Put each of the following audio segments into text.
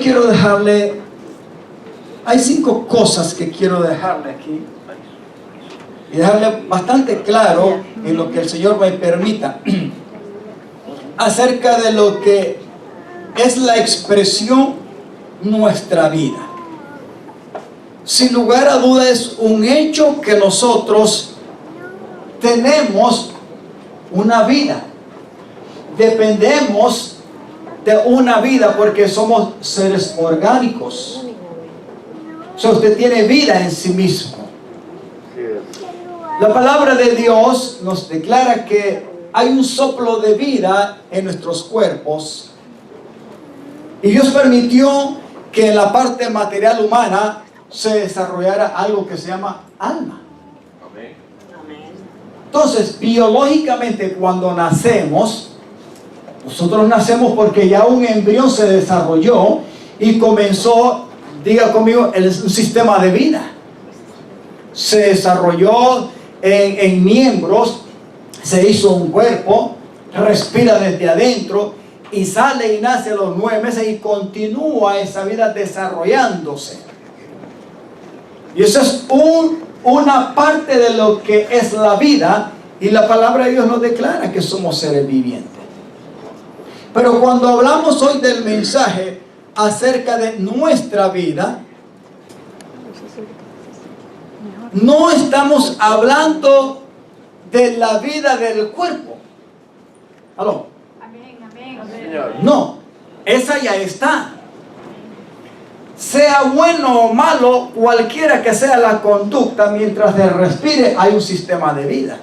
quiero dejarle, hay 5 cosas que quiero dejarle aquí y dejarle bastante claro en lo que el Señor me permita acerca de lo que es la expresión nuestra vida. Sin lugar a duda es un hecho que nosotros tenemos una vida, dependemos de una vida porque somos seres orgánicos. O sea, usted tiene vida en sí mismo. La palabra de Dios nos declara que hay un soplo de vida en nuestros cuerpos y Dios permitió que en la parte material humana se desarrollara algo que se llama alma. Entonces, biológicamente, cuando nacemos, nosotros nacemos porque ya un embrión se desarrolló y comenzó, diga conmigo, un sistema de vida. Se desarrolló en miembros, se hizo un cuerpo, respira desde adentro y sale y nace a los 9 meses y continúa esa vida desarrollándose. Y eso es una parte de lo que es la vida, y la palabra de Dios nos declara que somos seres vivientes. Pero cuando hablamos hoy del mensaje acerca de nuestra vida, no estamos hablando de la vida del cuerpo. ¿Aló? No, esa ya está. Sea bueno o malo, cualquiera que sea la conducta, mientras se respire, hay un sistema de vida,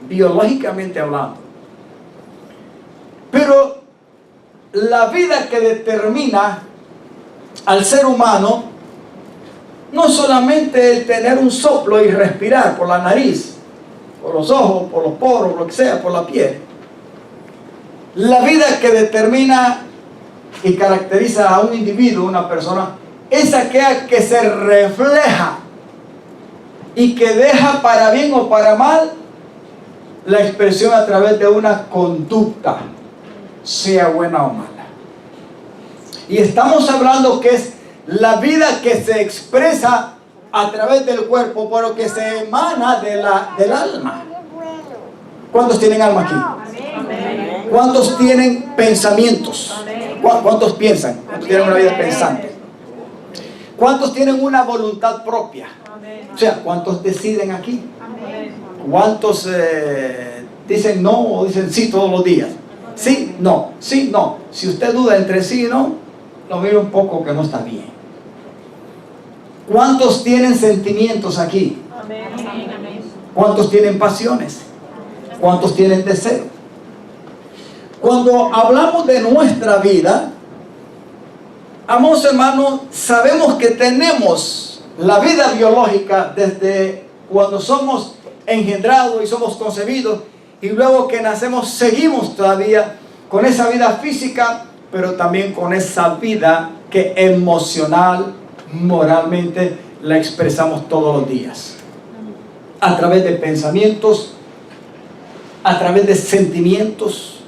biológicamente hablando. Pero la vida que determina al ser humano no solamente el tener un soplo y respirar por la nariz, por los ojos, por los poros, lo que sea, por la piel. La vida que determina y caracteriza a un individuo, una persona, es aquella que se refleja y que deja para bien o para mal la expresión a través de una conducta, sea buena o mala. Y estamos hablando que es la vida que se expresa a través del cuerpo, pero que se emana del alma. ¿Cuántos tienen alma aquí? ¿Cuántos tienen pensamientos? ¿Cuántos piensan? ¿Cuántos tienen una vida pensante? ¿Cuántos tienen una voluntad propia? O sea, ¿cuántos deciden aquí? ¿Cuántos dicen no o dicen sí todos los días? Sí, no, sí, no. Si usted duda entre sí y no, lo miro un poco que no está bien. ¿Cuántos tienen sentimientos aquí? ¿Cuántos tienen pasiones? ¿Cuántos tienen deseo? Cuando hablamos de nuestra vida, amados hermanos, sabemos que tenemos la vida biológica desde cuando somos engendrados y somos concebidos, y luego que nacemos seguimos todavía con esa vida física, pero también con esa vida que emocional, moralmente la expresamos todos los días, a través de pensamientos, a través de sentimientos,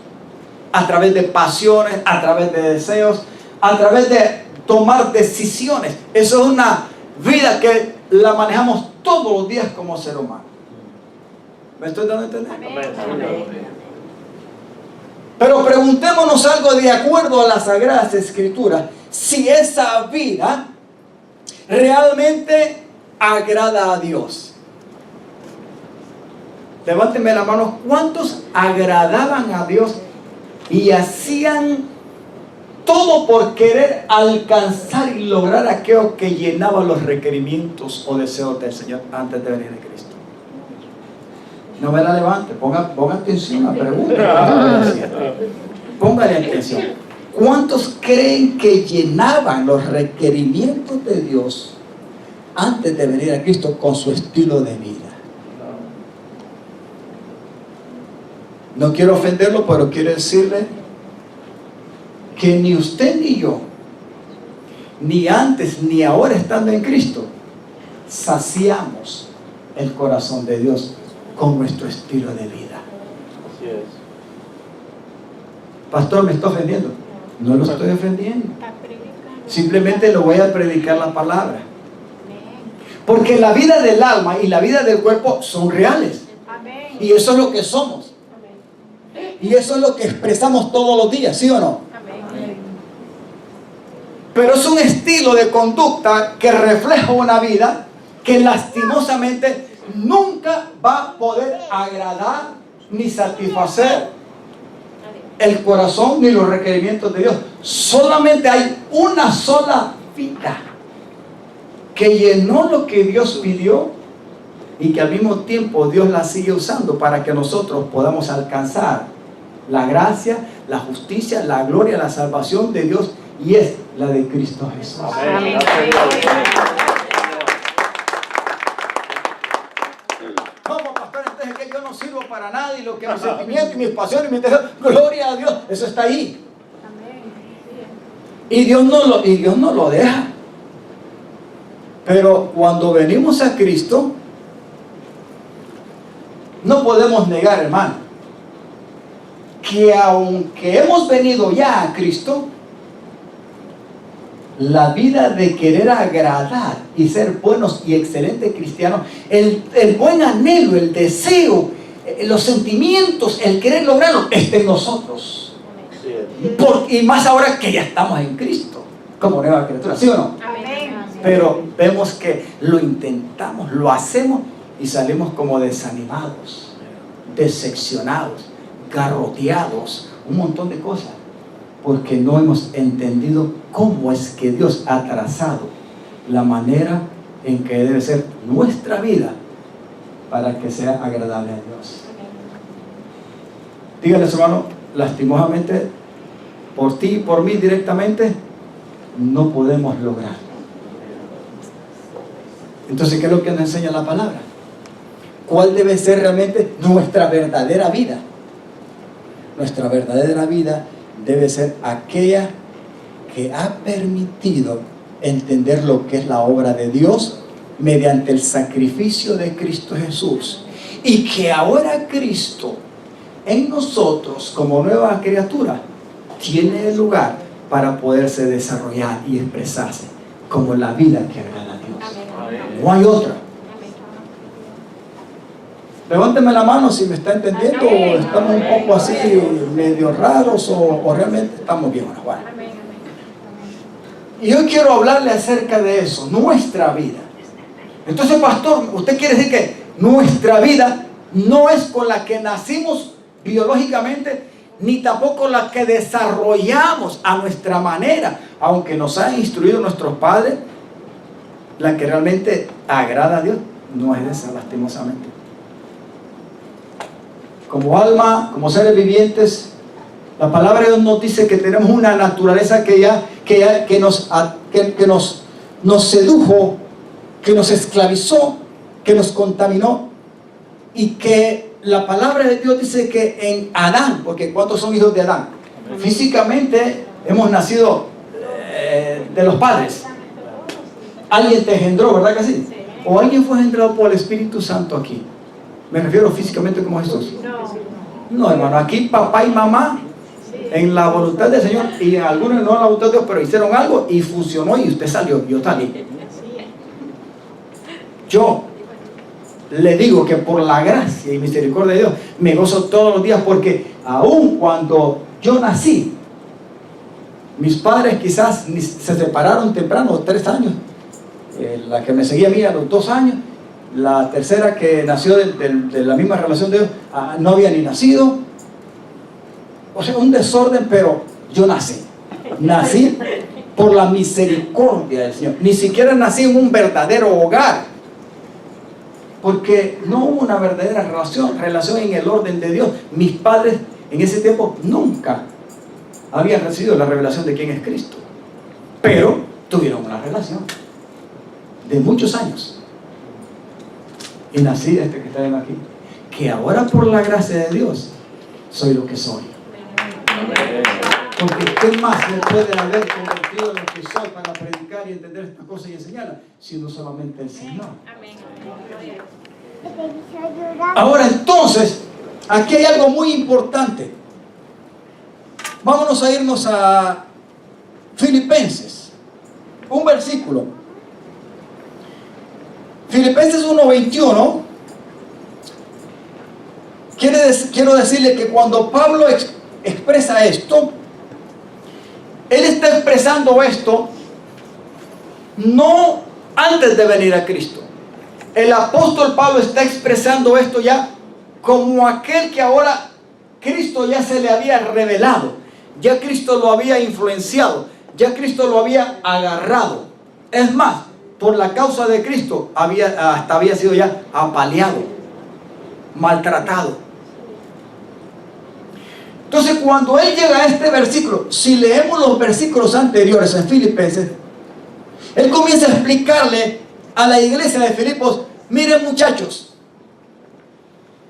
a través de pasiones, a través de deseos, a través de tomar decisiones. Eso es una vida que la manejamos todos los días como ser humano. ¿Me estoy dando a entender? Pero preguntémonos algo de acuerdo a las Sagradas Escrituras. Si esa vida realmente agrada a Dios. Levánteme la mano. ¿Cuántos agradaban a Dios y hacían todo por querer alcanzar y lograr aquello que llenaba los requerimientos o deseos del Señor antes de venir de Cristo? No me la levante, ponga atención a la pregunta. Póngale atención. ¿Cuántos creen que llenaban los requerimientos de Dios antes de venir a Cristo con su estilo de vida? No quiero ofenderlo, pero quiero decirle que ni usted ni yo, ni antes ni ahora estando en Cristo, saciamos el corazón de Dios con nuestro estilo de vida. Así es. Pastor, ¿me está ofendiendo? No lo estoy ofendiendo. Simplemente le voy a predicar la palabra. Porque la vida del alma y la vida del cuerpo son reales. Y eso es lo que somos. Y eso es lo que expresamos todos los días, ¿sí o no? Pero es un estilo de conducta que refleja una vida que lastimosamente nunca va a poder agradar ni satisfacer el corazón ni los requerimientos de Dios. Solamente hay una sola vida que llenó lo que Dios pidió y que al mismo tiempo Dios la sigue usando para que nosotros podamos alcanzar la gracia, la justicia, la gloria, la salvación de Dios, y es la de Cristo Jesús. Amén. No, pastor, entonces es que yo no sirvo para nada y lo que mis sentimientos y mis pasiones y mi interés, gloria a Dios, eso está ahí. Y Dios no lo deja. Pero cuando venimos a Cristo, no podemos negar, hermano, que aunque hemos venido ya a Cristo, la vida de querer agradar y ser buenos y excelentes cristianos, el buen anhelo, el deseo, los sentimientos, el querer lograrlo, está en nosotros. Y más ahora que ya estamos en Cristo, como nueva criatura, ¿sí o no? Amén. Pero vemos que lo intentamos, lo hacemos y salimos como desanimados, decepcionados, garroteados, un montón de cosas, porque no hemos entendido cómo es que Dios ha trazado la manera en que debe ser nuestra vida para que sea agradable a Dios. Díganle, hermano, lastimosamente, por ti y por mí directamente, no podemos lograrlo. Entonces, ¿qué es lo que nos enseña la palabra? ¿Cuál debe ser realmente nuestra verdadera vida? Nuestra verdadera vida debe ser aquella que ha permitido entender lo que es la obra de Dios mediante el sacrificio de Cristo Jesús, y que ahora Cristo en nosotros como nueva criatura tiene el lugar para poderse desarrollar y expresarse como la vida que agrada a Dios. No hay otra. Levánteme la mano si me está entendiendo, o estamos un poco así medio raros, o realmente estamos bien. Bueno. Y yo quiero hablarle acerca de eso, nuestra vida. Entonces, pastor, usted quiere decir que nuestra vida no es con la que nacimos biológicamente, ni tampoco la que desarrollamos a nuestra manera, aunque nos han instruido nuestros padres. La que realmente agrada a Dios no es esa, lastimosamente. Como alma, como seres vivientes, la palabra de Dios nos dice que tenemos una naturaleza que nos sedujo, que nos esclavizó, que nos contaminó, y que la palabra de Dios dice que en Adán, porque ¿cuántos son hijos de Adán? Físicamente hemos nacido de los padres. Alguien te engendró, ¿verdad que sí? O alguien fue engendrado por el Espíritu Santo aquí. Me refiero físicamente como Jesús. No, hermano, aquí papá y mamá en la voluntad del Señor, y algunos no en la voluntad de Dios, pero hicieron algo y funcionó y usted salió, yo salí. Yo le digo que por la gracia y misericordia de Dios me gozo todos los días, porque aun cuando yo nací, mis padres quizás se separaron temprano, 3 años. La que me seguía a mí a los 2 años, la tercera que nació de la misma relación de Dios, no había ni nacido. O sea, un desorden, pero yo nací por la misericordia del Señor. Ni siquiera nací en un verdadero hogar, porque no hubo una verdadera relación en el orden de Dios. Mis padres en ese tiempo nunca habían recibido la revelación de quién es Cristo, pero tuvieron una relación de muchos años. Y nací que está viendo aquí, que ahora por la gracia de Dios soy lo que soy. Porque ¿qué más me puede haber convertido en lo que soy para predicar y entender estas cosas y enseñarlas, sino solamente el Señor? Ahora entonces, aquí hay algo muy importante. Vámonos a irnos a Filipenses. un versículo. Filipenses 1:21. Quiero decirle que cuando Pablo expresa esto, él está expresando esto no antes de venir a Cristo. El apóstol Pablo está expresando esto ya como aquel que ahora Cristo ya se le había revelado, ya Cristo lo había influenciado, ya Cristo lo había agarrado. Es más, por la causa de Cristo hasta había sido ya apaleado, maltratado. Entonces, cuando él llega a este versículo, si leemos los versículos anteriores en Filipenses, él comienza a explicarle a la iglesia de Filipos: miren, muchachos,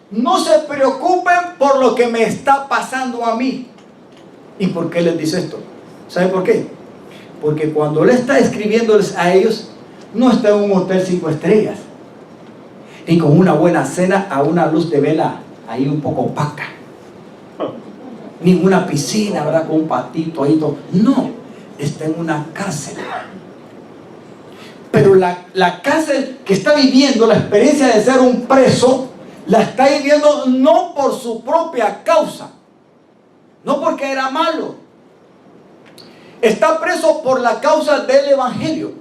no se preocupen por lo que me está pasando a mí. ¿Y por qué les dice esto? ¿Saben por qué? Porque cuando él está escribiéndoles a ellos, no está en un hotel 5 estrellas, ni con una buena cena a una luz de vela ahí un poco opaca, ni una piscina, ¿verdad?, con un patito ahí todo. No, está en una cárcel. Pero la cárcel que está viviendo, la experiencia de ser un preso, la está viviendo no por su propia causa, no porque era malo. Está preso por la causa del Evangelio.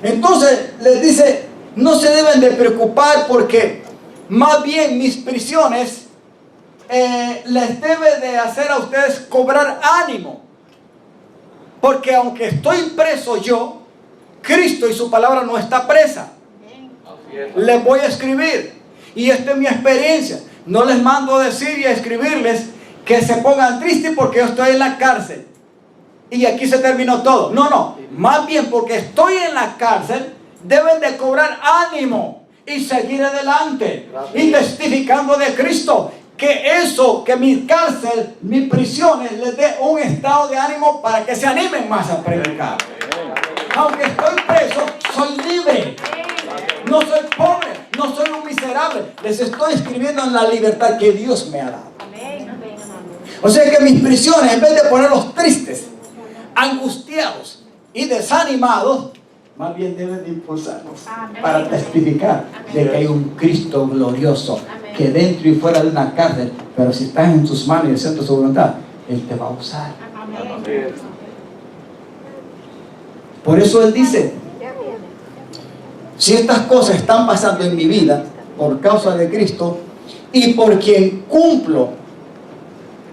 Entonces les dice: no se deben de preocupar, porque más bien mis prisiones les debe de hacer a ustedes cobrar ánimo. Porque aunque estoy preso yo, Cristo y su palabra no está presa. Les voy a escribir, y esta es mi experiencia. No les mando a decir y a escribirles que se pongan tristes porque yo estoy en la cárcel y aquí se terminó todo. No, no. Más bien, porque estoy en la cárcel, deben de cobrar ánimo y seguir adelante y testificando de Cristo. Que eso, que mi cárcel, mis prisiones, les dé un estado de ánimo para que se animen más a predicar. Aunque estoy preso, soy libre. No soy pobre, no soy un miserable. Les estoy escribiendo en la libertad que Dios me ha dado. O sea que mis prisiones, en vez de ponerlos tristes, angustiados y desanimados, más bien deben de impulsarnos para testificar de que hay un Cristo glorioso que dentro y fuera de una cárcel, pero si estás en tus manos y haciendo su voluntad, Él te va a usar. Por eso Él dice: si estas cosas están pasando en mi vida por causa de Cristo y por quien cumplo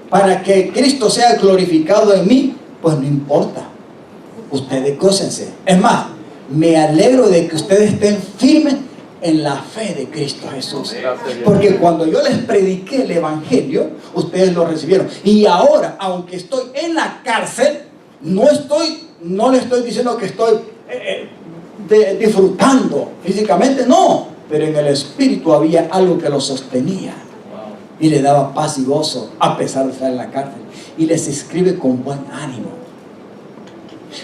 para que Cristo sea glorificado en mí, pues no importa, ustedes gócense. Es más, me alegro de que ustedes estén firmes en la fe de Cristo Jesús, porque cuando yo les prediqué el Evangelio, ustedes lo recibieron. Y ahora, aunque estoy en la cárcel, no le estoy diciendo que estoy disfrutando físicamente, no, pero en el espíritu había algo que lo sostenía y le daba paz y gozo a pesar de estar en la cárcel. Y les escribe con buen ánimo,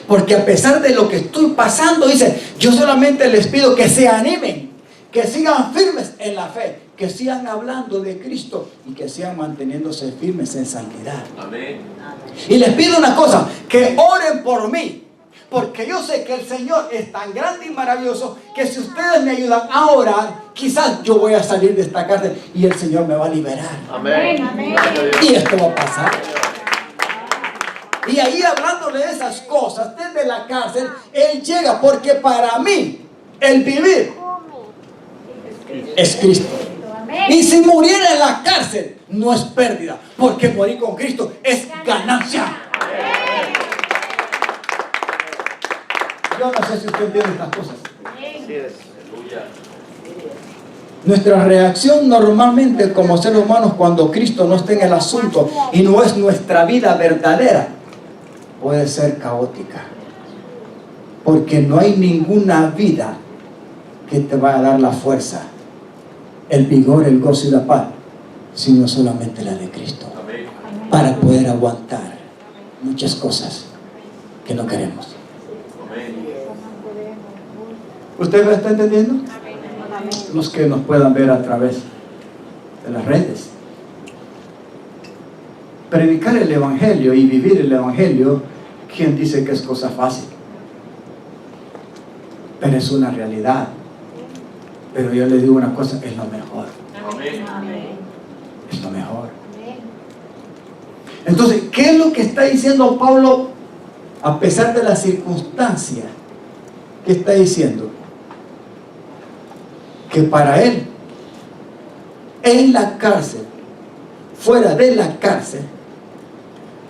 porque a pesar de lo que estoy pasando, dice: yo solamente les pido que se animen, que sigan firmes en la fe, que sigan hablando de Cristo y que sigan manteniéndose firmes en santidad. Amén. Y les pido una cosa: que oren por mí, porque yo sé que el Señor es tan grande y maravilloso que si ustedes me ayudan a orar, quizás yo voy a salir de esta cárcel y el Señor me va a liberar. Amén. Amén. Y esto va a pasar. Y ahí, hablándole de esas cosas desde la cárcel, Él llega, porque para mí el vivir es Cristo. Y si muriera en la cárcel, no es pérdida, porque morir con Cristo es ganancia. Yo no sé si usted entiende estas cosas. Nuestra reacción normalmente como seres humanos, cuando Cristo no está en el asunto y no es nuestra vida verdadera, puede ser caótica, porque no hay ninguna vida que te vaya a dar la fuerza, el vigor, el gozo y la paz, sino solamente la de Cristo, para poder aguantar muchas cosas que no queremos. ¿Usted me está entendiendo? Los que nos puedan ver a través de las redes. Predicar el Evangelio y vivir el Evangelio ¿Quién dice que es cosa fácil? Pero es una realidad. Pero yo le digo una cosa, es lo mejor. Es lo mejor. Entonces, ¿qué es lo que está diciendo Pablo a pesar de las circunstancias? ¿Qué está diciendo? Que para él, en la cárcel, fuera de la cárcel,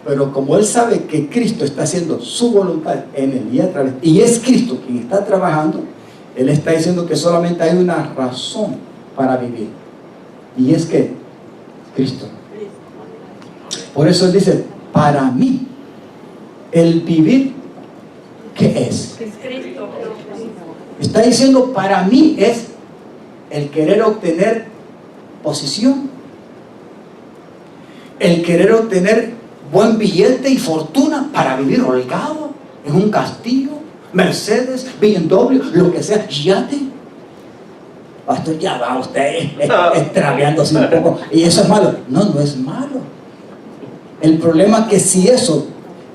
pero como él sabe que Cristo está haciendo su voluntad en él y a través, y es Cristo quien está trabajando, él está diciendo que solamente hay una razón para vivir, y es que Cristo. Por eso él dice, para mí, el vivir, ¿qué es? Está diciendo, para mí es el querer obtener posición, el querer obtener buen billete y fortuna para vivir holgado en un castillo, Mercedes, BMW, lo que sea, yate. Pastor, ya va usted extraviándose un poco. Y eso es malo. No, no es malo. El problema es que si eso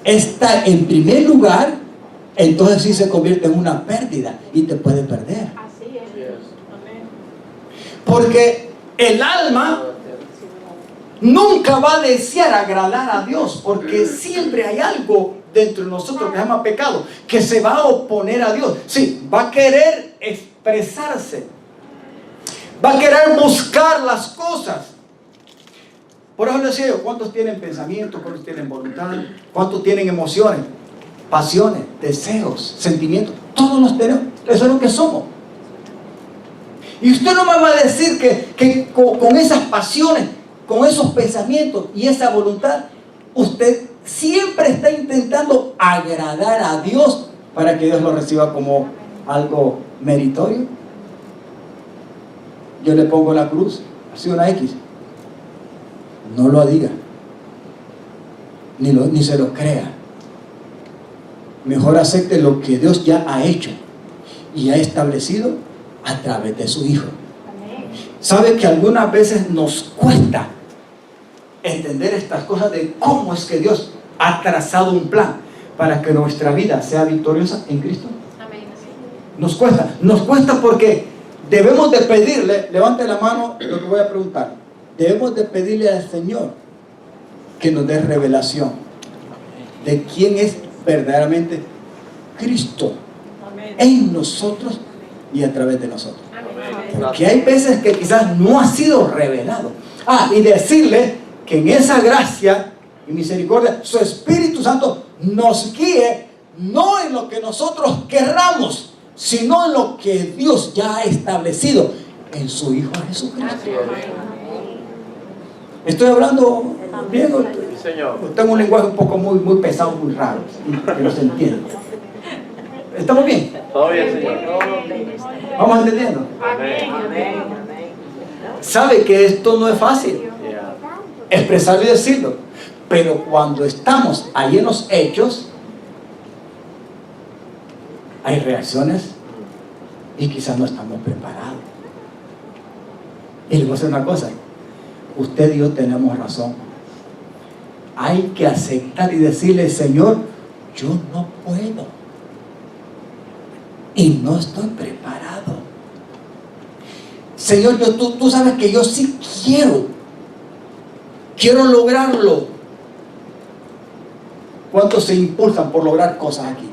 está en primer lugar, entonces sí se convierte en una pérdida y te puede perder. Así es. Porque el alma nunca va a desear agradar a Dios, porque siempre hay algo dentro de nosotros que se llama pecado, que se va a oponer a Dios. Sí, va a querer expresarse, va a querer buscar las cosas. Por eso les decía yo, ¿cuántos tienen pensamientos? ¿Cuántos tienen voluntad? ¿Cuántos tienen emociones, pasiones, deseos, sentimientos? Todos los tenemos. Eso es lo que somos. Y usted no me va a decir que con esas pasiones, con esos pensamientos y esa voluntad, usted siempre está intentando agradar a Dios para que Dios lo reciba como algo meritorio. Yo le pongo la cruz, así una X. No lo diga, ni se lo crea. Mejor acepte lo que Dios ya ha hecho y ha establecido a través de su Hijo. ¿Sabe que algunas veces nos cuesta entender estas cosas de cómo es que Dios ha trazado un plan para que nuestra vida sea victoriosa en Cristo? Nos cuesta porque debemos de pedirle, levante la mano lo que voy a preguntar, debemos de pedirle al Señor que nos dé revelación de quién es verdaderamente Cristo en nosotros y a través de nosotros. Porque hay veces que quizás no ha sido revelado. Y decirle que en esa gracia y misericordia su Espíritu Santo nos guíe, no en lo que nosotros querramos, sino en lo que Dios ya ha establecido en su Hijo Jesucristo. Estoy hablando bien. Tengo un lenguaje un poco muy pesado, muy raro, que no se entiende. ¿Estamos bien? Todo bien, Señor. ¿Vamos entendiendo? Sabe que esto no es fácil expresarlo y decirlo, pero cuando estamos ahí en los hechos, hay reacciones y quizás no estamos preparados. Y le voy a decir una cosa, usted y yo tenemos razón. Hay que aceptar y decirle, Señor, yo no puedo y no estoy preparado. Señor, tú sabes que yo sí quiero lograrlo. ¿Cuántos se impulsan por lograr cosas aquí?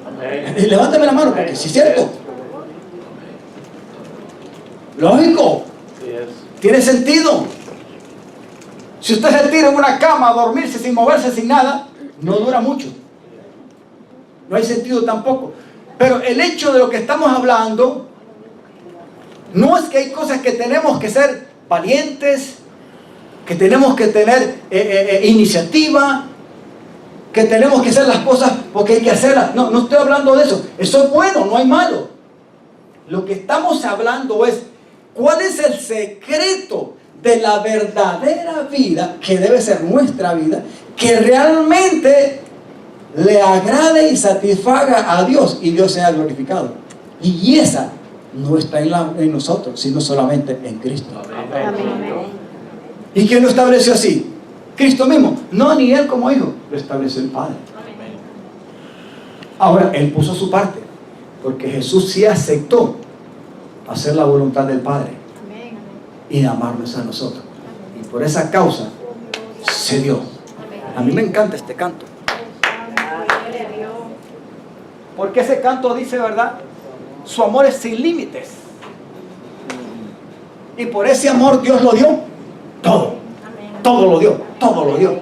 Amén. Levántame la mano, porque sí es cierto. Lógico. Tiene sentido. Si usted se tira en una cama a dormirse sin moverse, sin nada, no dura mucho. No hay sentido tampoco. Pero el hecho de lo que estamos hablando no es que hay cosas que tenemos que ser valientes, que tenemos que tener iniciativa, que tenemos que hacer las cosas porque hay que hacerlas. No estoy hablando de eso. Eso es bueno, no hay malo. Lo que estamos hablando es cuál es el secreto de la verdadera vida, que debe ser nuestra vida, que realmente le agrade y satisfaga a Dios y Dios sea glorificado. Y esa no está en nosotros, sino solamente en Cristo. Amén. ¿Y quién lo estableció así? Cristo mismo. No, ni Él como Hijo, lo estableció el Padre. Ahora, Él puso su parte, porque Jesús sí aceptó hacer la voluntad del Padre y amarnos a nosotros. Y por esa causa se dio. A mí me encanta este canto. Porque ese canto dice, ¿verdad? Su amor es sin límites. Y por ese amor Dios lo dio todo. Todo lo dio, todo lo dio.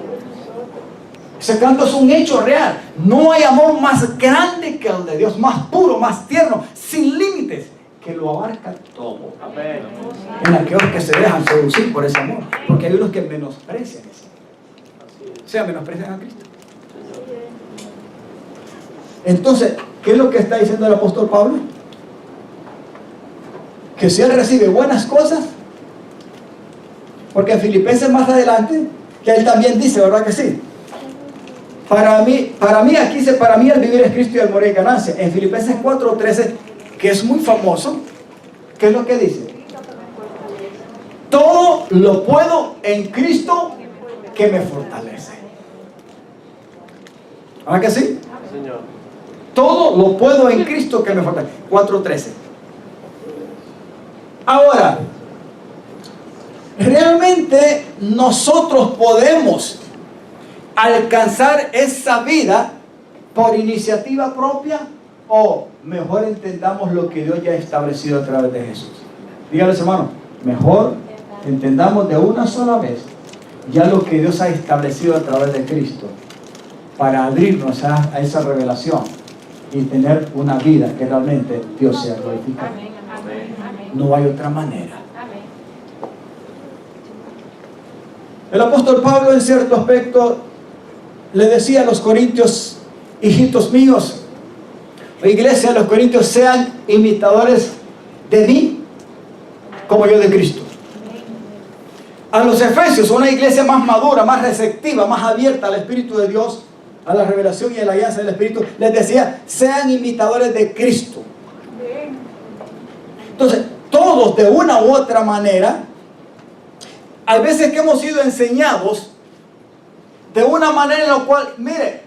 Ese canto es un hecho real. No hay amor más grande que el de Dios, más puro, más tierno, sin límites, que lo abarca todo. Amén. En aquellos que se dejan seducir por ese amor. Porque hay unos que menosprecian eso. O sea, menosprecian a Cristo. Entonces, ¿qué es lo que está diciendo el apóstol Pablo? Que si él recibe buenas cosas, porque en Filipenses más adelante, que él también dice, ¿verdad que sí? Para mí aquí dice, para mí el vivir es Cristo y el morir es ganancia. En Filipenses 4:13, que es muy famoso, ¿qué es lo que dice? Todo lo puedo en Cristo que me fortalece. ¿Verdad que sí? Señor. Todo lo puedo en Cristo que me fortalece. 4:13. Ahora, realmente nosotros podemos alcanzar esa vida por iniciativa propia, o mejor entendamos lo que Dios ya ha establecido a través de Jesús. Díganles, hermano, mejor entendamos de una sola vez ya lo que Dios ha establecido a través de Cristo, para abrirnos a esa revelación y tener una vida que realmente Dios sea glorificado. No hay otra manera. El apóstol Pablo, en cierto aspecto, le decía a los corintios: hijitos míos, la iglesia de los corintios, sean imitadores de mí como yo de Cristo. A los efesios, una iglesia más madura, más receptiva, más abierta al Espíritu de Dios, a la revelación y a la alianza del Espíritu, les decía: sean imitadores de Cristo. Entonces, todos de una u otra manera, hay veces que hemos sido enseñados de una manera en la cual, mire,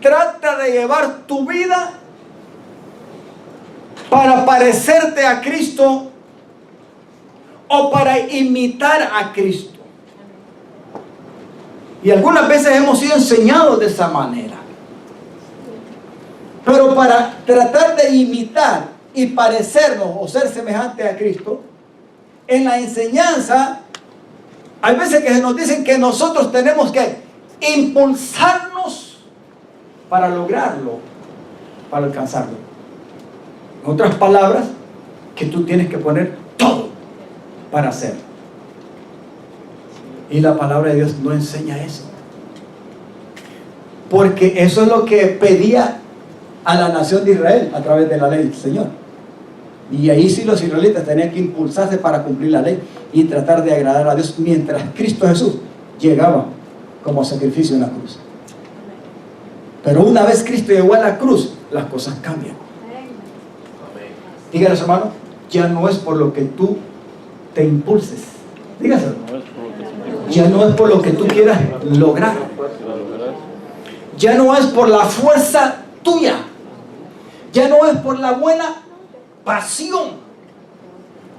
trata de llevar tu vida para parecerte a Cristo o para imitar a Cristo. Y algunas veces hemos sido enseñados de esa manera. Pero para tratar de imitar y parecernos o ser semejante a Cristo, en la enseñanza hay veces que nos dicen que nosotros tenemos que impulsarnos para lograrlo, para alcanzarlo. En otras palabras, que tú tienes que poner todo para hacerlo. Y la palabra de Dios no enseña eso. Porque eso es lo que pedía a la nación de Israel a través de la ley del Señor. Y ahí sí los israelitas tenían que impulsarse para cumplir la ley y tratar de agradar a Dios, mientras Cristo Jesús llegaba como sacrificio en la cruz. Pero una vez Cristo llegó a la cruz, las cosas cambian. Dígales, hermano, ya no es por lo que tú te impulses. Dígaselo. Ya no es por lo que tú quieras lograr. Ya no es por la fuerza tuya. Ya no es por la buena pasión.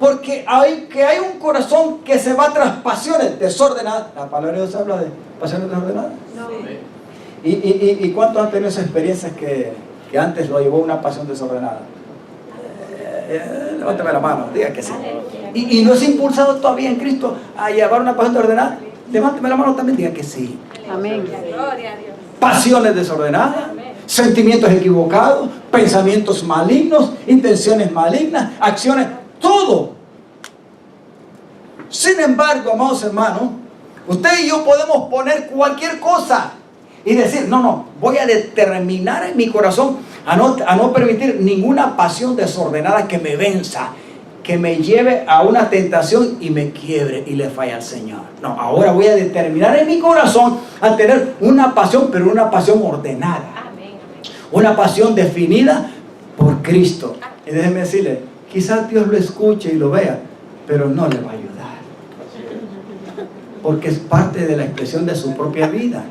Porque hay un corazón que se va tras pasiones desordenadas. La palabra de Dios habla de pasiones desordenadas. No. ¿Y cuántos han tenido esa experiencia que antes lo llevó una pasión desordenada? Levántame la mano, diga que sí. Y no es impulsado todavía en Cristo a llevar una pasión desordenada. Levántame la mano también, diga que sí. Amén. Gloria a Dios. Pasiones desordenadas, sentimientos equivocados, pensamientos malignos, intenciones malignas, acciones, todo. Sin embargo, amados hermanos, usted y yo podemos poner cualquier cosa y decir: no, voy a determinar en mi corazón a no permitir ninguna pasión desordenada que me venza, que me lleve a una tentación y me quiebre y le falle al Señor. No, ahora voy a determinar en mi corazón a tener una pasión, pero una pasión ordenada. Una pasión definida por Cristo. Y déjeme decirle, quizás Dios lo escuche y lo vea, pero no le va a ayudar. Porque es parte de la expresión de su propia vida.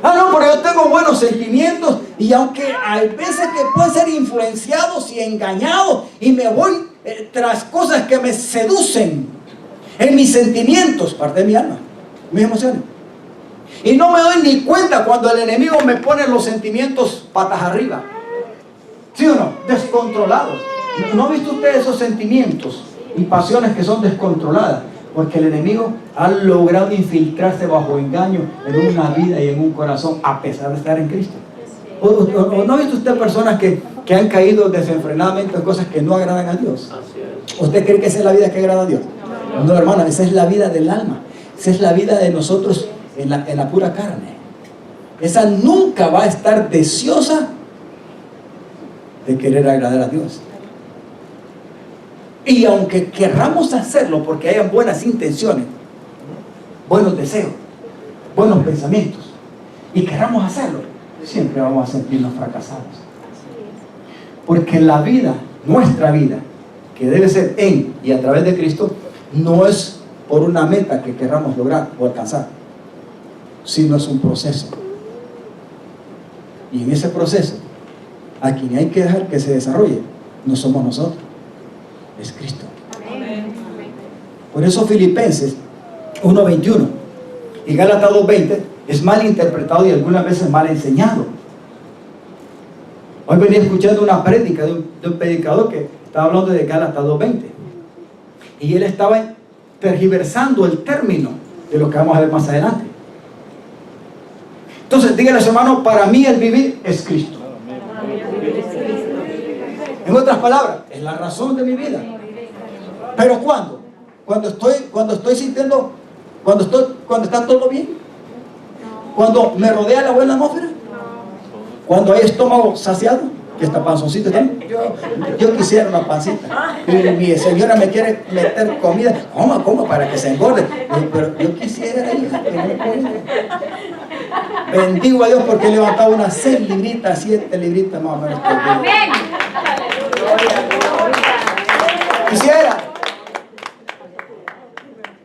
Ah, no, pero yo tengo buenos sentimientos, y aunque hay veces que pueden ser influenciados y engañados, y me voy tras cosas que me seducen en mis sentimientos, parte de mi alma, mis emociones, y no me doy ni cuenta cuando el enemigo me pone los sentimientos patas arriba. ¿Sí o no? Descontrolados. ¿No ha visto usted esos sentimientos y pasiones que son descontroladas? Porque el enemigo ha logrado infiltrarse bajo engaño en una vida y en un corazón, a pesar de estar en Cristo. ¿O no ha visto usted personas que han caído desenfrenadamente en cosas que no agradan a Dios? ¿Usted cree que esa es la vida que agrada a Dios? No, hermano, esa es la vida del alma. Esa es la vida de nosotros en la pura carne. Esa nunca va a estar deseosa de querer agradar a Dios. Y aunque querramos hacerlo porque hayan buenas intenciones, buenos deseos, buenos pensamientos, y querramos hacerlo, siempre vamos a sentirnos fracasados. Porque la vida, nuestra vida, que debe ser en y a través de Cristo, no es por una meta que querramos lograr o alcanzar, sino es un proceso. Y en ese proceso, a quien hay que dejar que se desarrolle, no somos nosotros, es Cristo. Amén. Por eso Filipenses 1:21 y Gálatas 2:20 es mal interpretado y algunas veces mal enseñado. Hoy venía escuchando una prédica de un predicador que estaba hablando de Gálatas 2:20, y él estaba tergiversando el término de lo que vamos a ver más adelante. Entonces, dígale a su hermano: para mí el vivir es Cristo. En otras palabras, es la razón de mi vida. ¿Pero cuándo? Cuando estoy sintiendo, cuando está todo bien, cuando me rodea la buena atmósfera, cuando hay estómago saciado, que está panzoncito también. Yo quisiera una pancita, y mi señora me quiere meter comida, coma para que se engorde, pero yo quisiera, hija, que no puedo. Bendigo a Dios porque he levantado unas 6 libritas, 7 libritas más o menos. Quisiera.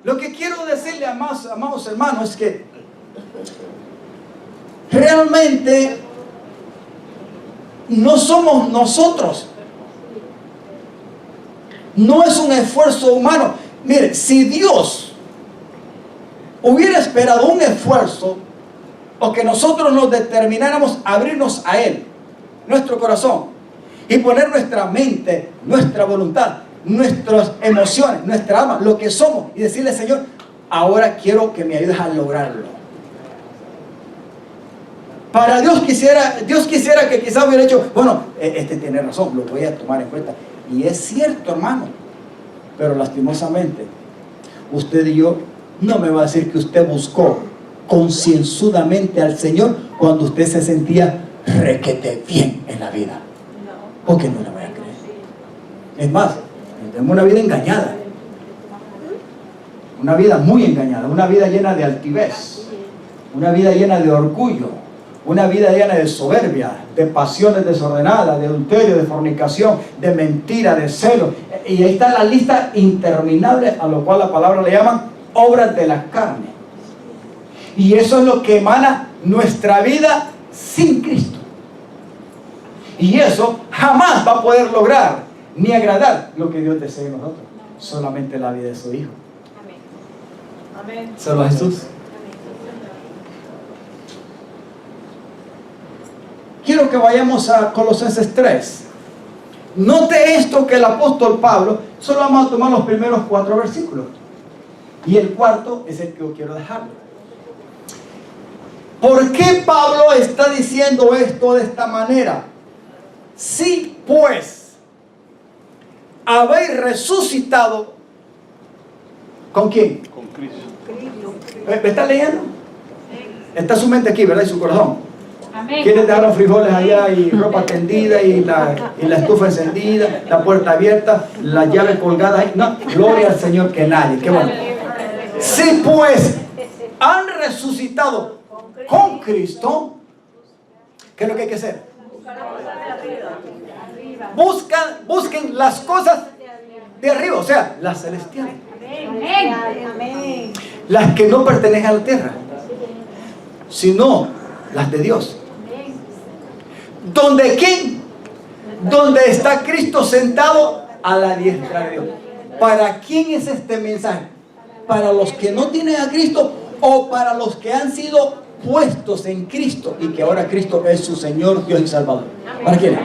Lo que quiero decirle, amados hermanos, es que realmente no somos nosotros. No es un esfuerzo humano. Mire, si Dios hubiera esperado un esfuerzo, o que nosotros nos determináramos a abrirnos a Él, nuestro corazón, y poner nuestra mente, nuestra voluntad, nuestras emociones, nuestra alma, lo que somos, y decirle: Señor, ahora quiero que me ayudes a lograrlo. Para Dios quisiera que quizás hubiera hecho: bueno, este tiene razón, lo voy a tomar en cuenta. Y es cierto, hermano, pero lastimosamente, usted y yo, no me va a decir que usted buscó concienzudamente al Señor cuando usted se sentía requete bien en la vida. Porque no le voy a creer. Es más, tenemos una vida engañada, una vida muy engañada, una vida llena de altivez, una vida llena de orgullo, una vida llena de soberbia, de pasiones desordenadas, de adulterio, de fornicación, de mentira, de celo. Y ahí está la lista interminable, a lo cual la palabra le llaman obras de la carne. Y eso es lo que emana nuestra vida sin Cristo. Y eso jamás va a poder lograr ni agradar lo que Dios desea en nosotros. Solamente la vida de su Hijo. Amén. Solo a Jesús. Quiero que vayamos a Colosenses 3. Note esto que el apóstol Pablo, solo vamos a tomar los primeros 4 versículos. Y el cuarto es el que yo quiero dejarlo. ¿Por qué Pablo está diciendo esto de esta manera? Si pues habéis resucitado, ¿con quién? Con Cristo. ¿Me está leyendo? Está su mente aquí, ¿verdad? Y su corazón. Amén. ¿Quiénes dejaron frijoles allá y ropa tendida y la estufa encendida, la puerta abierta, la llave colgada ahí? No, gloria al Señor, que nadie. Qué bueno. Si pues han resucitado con Cristo, ¿qué es lo que hay que hacer? Busquen las cosas de arriba, o sea, las celestiales. Amén. Las que no pertenecen a la tierra, sino las de Dios. ¿Donde quién? Donde está Cristo sentado a la diestra de Dios. ¿Para quién es este mensaje? ¿Para los que no tienen a Cristo o para los que han sido puestos en Cristo y que ahora Cristo es su Señor, Dios y Salvador? ¿Para quién?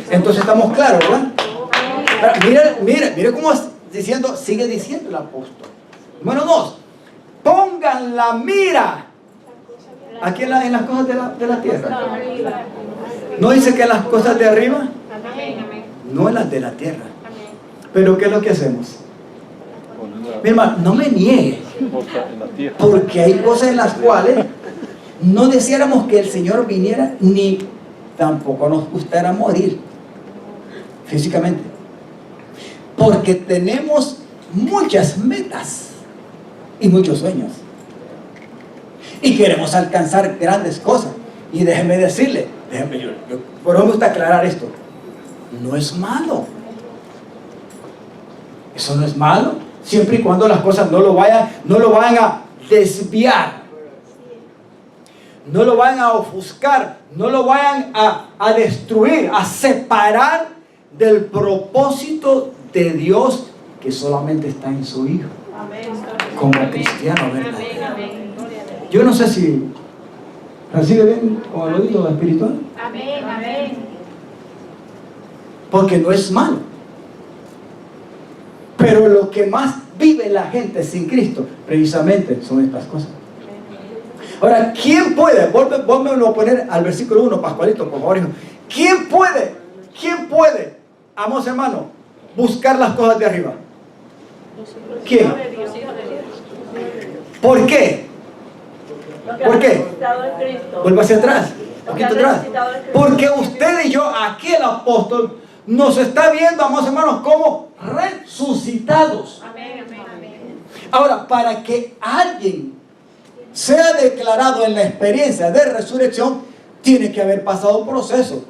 Entonces estamos claros, ¿verdad? Mire cómo sigue diciendo el apóstol. Número 2, pongan la mira aquí en las cosas de la tierra. ¿No dice que en las cosas de arriba? No en las de la tierra. Pero ¿qué es lo que hacemos? Mi hermano, no me niegue, porque hay cosas en las cuales no deseáramos que el Señor viniera, ni tampoco nos gustara morir físicamente, porque tenemos muchas metas y muchos sueños y queremos alcanzar grandes cosas. Y déjeme decirle, por eso me gusta aclarar esto, no es malo, eso no es malo, siempre y cuando las cosas no lo vayan a desviar, no lo vayan a ofuscar, no lo vayan a destruir, a separar del propósito de Dios que solamente está en su Hijo. Como cristiano verdadero. Yo no sé si recibe bien con el oído espiritual. Porque no es malo. Pero lo que más vive la gente sin Cristo, precisamente, son estas cosas. Ahora, ¿quién puede? Vuélveme a poner al versículo 1, Pascualito, por favor, hijo. ¿Quién puede, amados hermanos, buscar las cosas de arriba? ¿Quién? ¿Por qué? ¿Por qué? Vuelva hacia atrás, un poquito atrás. Porque usted y yo, aquí el apóstol, nos está viendo, amados hermanos, como resucitados. Ahora, para que alguien sea declarado en la experiencia de resurrección, tiene que haber pasado un proceso.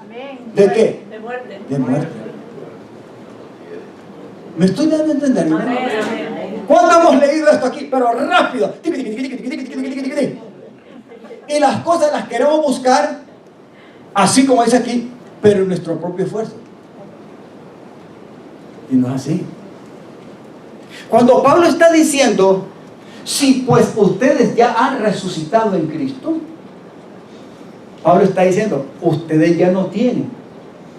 ¿De qué? De muerte. De muerte. ¿Me estoy dando a entender? ¿Cuándo hemos leído esto aquí? Pero rápido. Y las cosas las queremos buscar, así como dice aquí, pero en nuestro propio esfuerzo. Y no es así. Cuando Pablo está diciendo, si pues ustedes ya han resucitado en Cristo, Pablo está diciendo, ustedes ya no tienen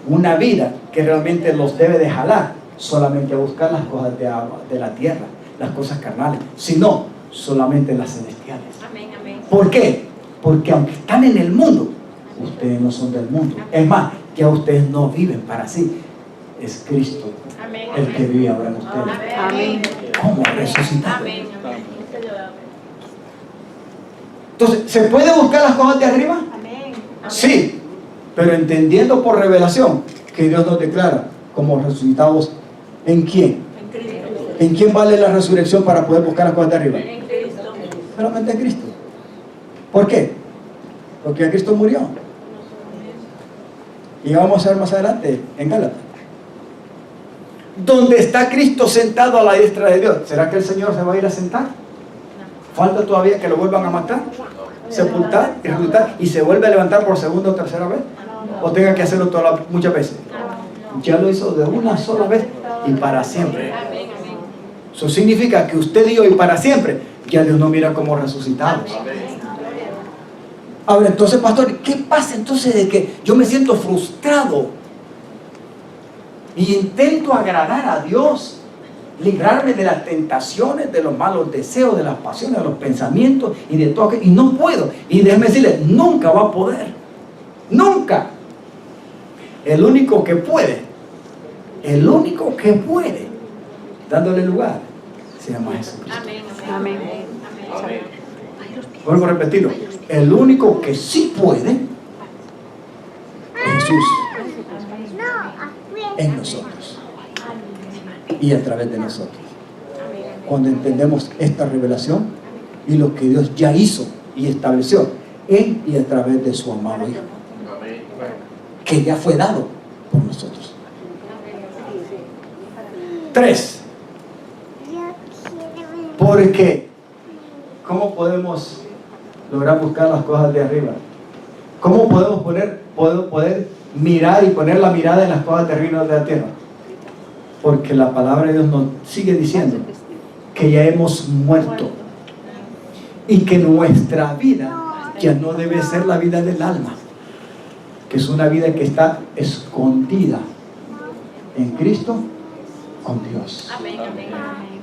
una vida que realmente los debe de jalar solamente a buscar las cosas de la tierra, las cosas carnales, sino solamente las celestiales. ¿Por qué? Porque aunque están en el mundo, ustedes no son del mundo. Es más, ya ustedes no viven para sí. Es Cristo el que vive ahora en ustedes. ¿Cómo resucitado? Entonces, ¿se puede buscar las cosas de arriba? Sí, pero entendiendo por revelación que Dios nos declara como resucitados. ¿En quién? ¿En quién vale la resurrección para poder buscar las cosas de arriba? En Cristo. Solamente en Cristo. ¿Por qué? Porque Cristo murió. Y vamos a ver más adelante en Gálatas. ¿Dónde está Cristo sentado a la diestra de Dios? ¿Será que el Señor se va a ir a sentar? ¿Falta todavía que lo vuelvan a matar, sepultar y resucitar y se vuelve a levantar por segunda o tercera vez? ¿O tenga que hacerlo muchas veces? Ya lo hizo de una sola vez y para siempre. Eso significa que usted y yo y para siempre ya Dios nos mira como resucitados. Ahora entonces, pastor, ¿qué pasa entonces de que yo me siento frustrado y intento agradar a Dios, librarme de las tentaciones, de los malos deseos, de las pasiones, de los pensamientos y de todo aquello, y no puedo? Y déjeme decirle, nunca va a poder, nunca. El único que puede, dándole lugar, se llama Jesucristo. Amén. Vuelvo a repetirlo, el único que sí puede es Jesús en nosotros y a través de nosotros. Cuando entendemos esta revelación y lo que Dios ya hizo y estableció en y a través de su amado Hijo, que ya fue dado por nosotros. 3. Porque ¿cómo podemos lograr buscar las cosas de arriba. ¿Cómo podemos poder mirar y poner la mirada en las cosas de arriba de la tierra? Porque la palabra de Dios nos sigue diciendo que ya hemos muerto y que nuestra vida ya no debe ser la vida del alma, que es una vida que está escondida en Cristo con Dios. Amén, amén, amén.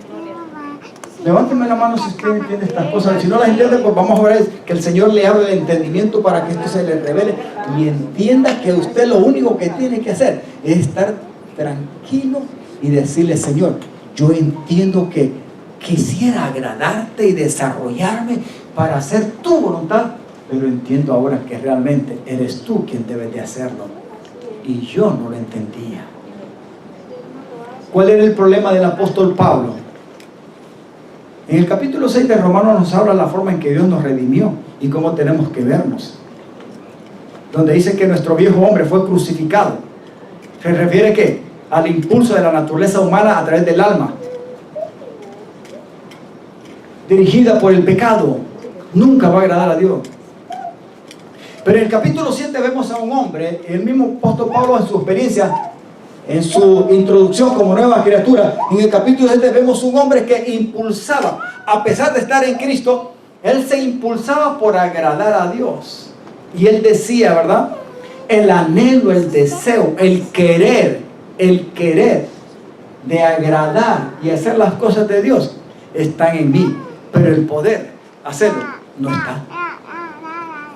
Levánteme la mano si usted entiende estas cosas. Si no las entiende, pues vamos a ver que el Señor le abra el entendimiento para que esto se le revele y entienda que usted lo único que tiene que hacer es estar tranquilo y decirle: Señor, yo entiendo que quisiera agradarte y desarrollarme para hacer tu voluntad, pero entiendo ahora que realmente eres tú quien debes de hacerlo y yo no lo entendía. ¿Cuál era el problema del apóstol Pablo? En el capítulo 6 de Romanos nos habla la forma en que Dios nos redimió y cómo tenemos que vernos, donde dice que nuestro viejo hombre fue crucificado. Se refiere ¿qué? Al impulso de la naturaleza humana a través del alma, dirigida por el pecado. Nunca va a agradar a Dios. Pero en el capítulo 7 vemos a un hombre, el mismo apóstol Pablo en su experiencia, en su introducción como nueva criatura, en el capítulo 7 vemos un hombre que impulsaba, a pesar de estar en Cristo, él se impulsaba por agradar a Dios. Y él decía, ¿verdad? El anhelo, el deseo, el querer de agradar y hacer las cosas de Dios están en mí, pero el poder hacerlo no está.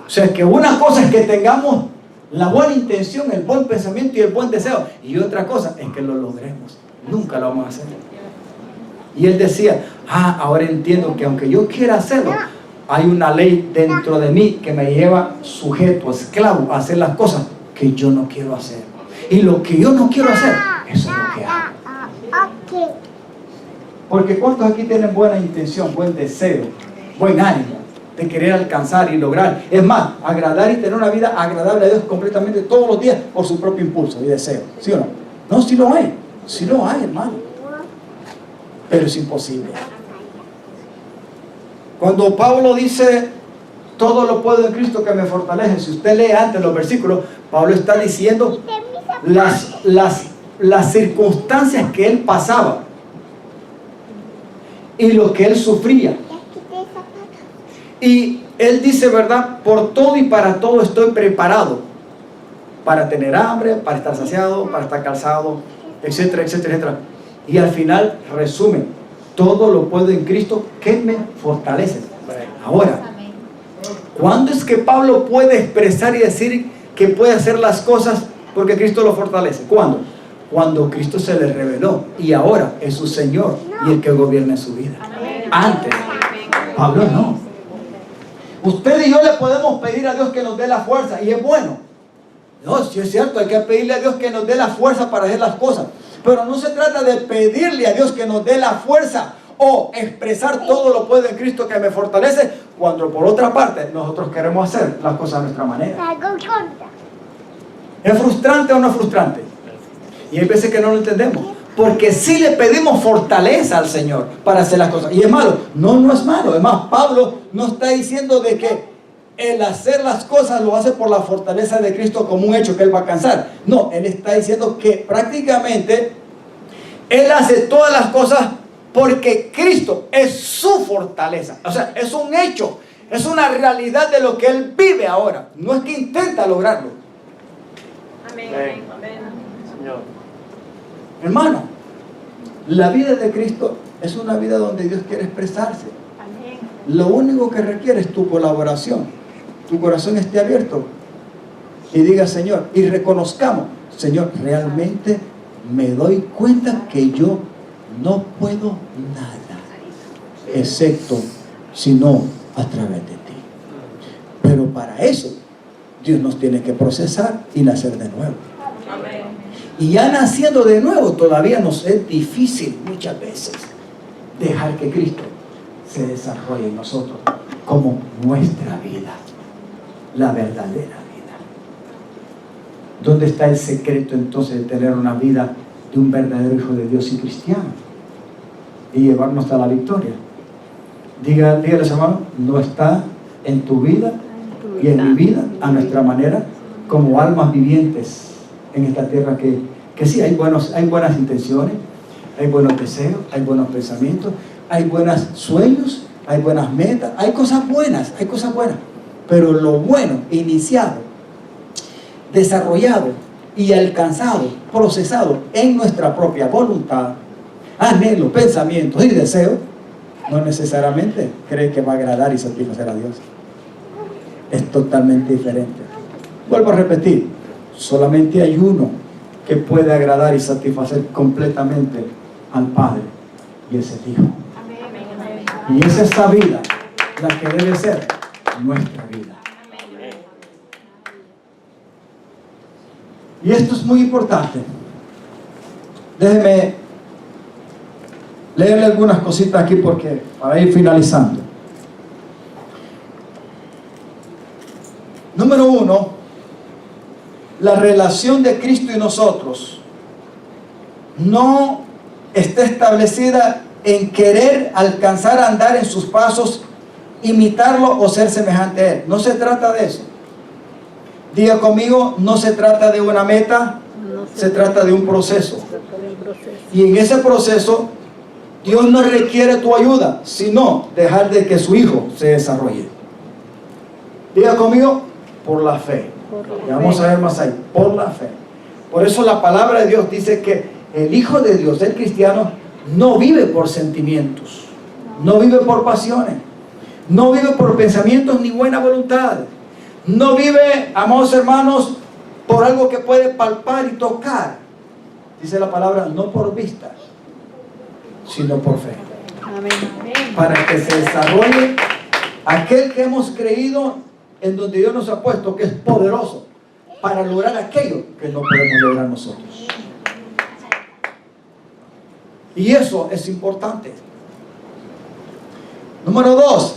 O sea que una cosa es que tengamos la buena intención, el buen pensamiento y el buen deseo, y otra cosa es que lo logremos. Nunca lo vamos a hacer. Y él decía: ahora entiendo que aunque yo quiera hacerlo, hay una ley dentro de mí que me lleva sujeto, esclavo, a hacer las cosas que yo no quiero hacer. Y lo que yo no quiero hacer, eso es lo que hago. Porque ¿cuántos aquí tienen buena intención, buen deseo, buen ánimo de querer alcanzar y lograr? Es más, agradar y tener una vida agradable a Dios completamente todos los días por su propio impulso y deseo. ¿Sí o no? No, sí lo hay. Sí lo hay, hermano. Pero es imposible. Cuando Pablo dice: todo lo puedo en Cristo que me fortalece, si usted lee antes los versículos, Pablo está diciendo las circunstancias que él pasaba y lo que él sufría. Y él dice, ¿verdad? Por todo y para todo estoy preparado. Para tener hambre, para estar saciado, para estar calzado, etcétera, etcétera, etcétera. Y al final resume: todo lo puedo en Cristo que me fortalece. Ahora, ¿cuándo es que Pablo puede expresar y decir que puede hacer las cosas porque Cristo lo fortalece? ¿Cuándo? Cuando Cristo se le reveló y ahora es su Señor y el que gobierna su vida. Antes, Pablo no. Usted y yo le podemos pedir a Dios que nos dé la fuerza, y es bueno. No, sí es cierto, hay que pedirle a Dios que nos dé la fuerza para hacer las cosas. Pero no se trata de pedirle a Dios que nos dé la fuerza o expresar todo lo puedo en Cristo que me fortalece, cuando por otra parte nosotros queremos hacer las cosas a nuestra manera. ¿Es frustrante o no es frustrante? Y hay veces que no lo entendemos, porque si le pedimos fortaleza al Señor para hacer las cosas. ¿Y es malo? No, no es malo. Además, Pablo no está diciendo de que el hacer las cosas lo hace por la fortaleza de Cristo como un hecho que él va a alcanzar. No, él está diciendo que prácticamente él hace todas las cosas porque Cristo es su fortaleza. O sea, es un hecho, es una realidad de lo que él vive ahora. No es que intenta lograrlo. Amén, amén, amén. Señor. Hermano, la vida de Cristo es una vida donde Dios quiere expresarse. Amén. Lo único que requiere es tu colaboración. Tu corazón esté abierto y diga: Señor, y reconozcamos: Señor, realmente me doy cuenta que yo no puedo nada, excepto sino a través de ti. Pero para eso Dios nos tiene que procesar y nacer de nuevo. Amén. Y ya naciendo de nuevo todavía nos es difícil muchas veces dejar que Cristo se desarrolle en nosotros como nuestra vida, la verdadera vida. ¿Dónde está el secreto entonces de tener una vida de un verdadero hijo de Dios y cristiano y llevarnos a la victoria? Dígales, hermano, no está en tu vida y en mi vida, a nuestra manera, como almas vivientes en esta tierra que sí, hay buenas intenciones, hay buenos deseos, hay buenos pensamientos, hay buenos sueños, hay buenas metas, hay cosas buenas, pero lo bueno, iniciado, desarrollado y alcanzado, procesado en nuestra propia voluntad, anhelo, pensamientos y deseos, no necesariamente cree que va a agradar y satisfacer a Dios. Es totalmente diferente. Vuelvo a repetir, solamente hay uno que puede agradar y satisfacer completamente al Padre, y ese es el Hijo. Y es esa vida la que debe ser nuestra vida. Y esto es muy importante. Déjeme leerle algunas cositas aquí para ir finalizando. Número 1, la relación de Cristo y nosotros no está establecida en querer alcanzar a andar en sus pasos, imitarlo o ser semejante a Él. No se trata de eso. Diga conmigo, no se trata de una meta, se trata de un proceso. Y en ese proceso, Dios no requiere tu ayuda, sino dejar de que su Hijo se desarrolle. Diga conmigo, por la fe. Ya vamos a ver más ahí, por la fe. Por eso la palabra de Dios dice que el Hijo de Dios, el cristiano, no vive por sentimientos, no vive por pasiones, no vive por pensamientos ni buena voluntad, no vive, amados hermanos, por algo que puede palpar y tocar. Dice la palabra, no por vista, sino por fe. Amén. Para que se desarrolle aquel que hemos creído, en donde Dios nos ha puesto, que es poderoso para lograr aquello que no podemos lograr nosotros. Y eso es importante. Número 2,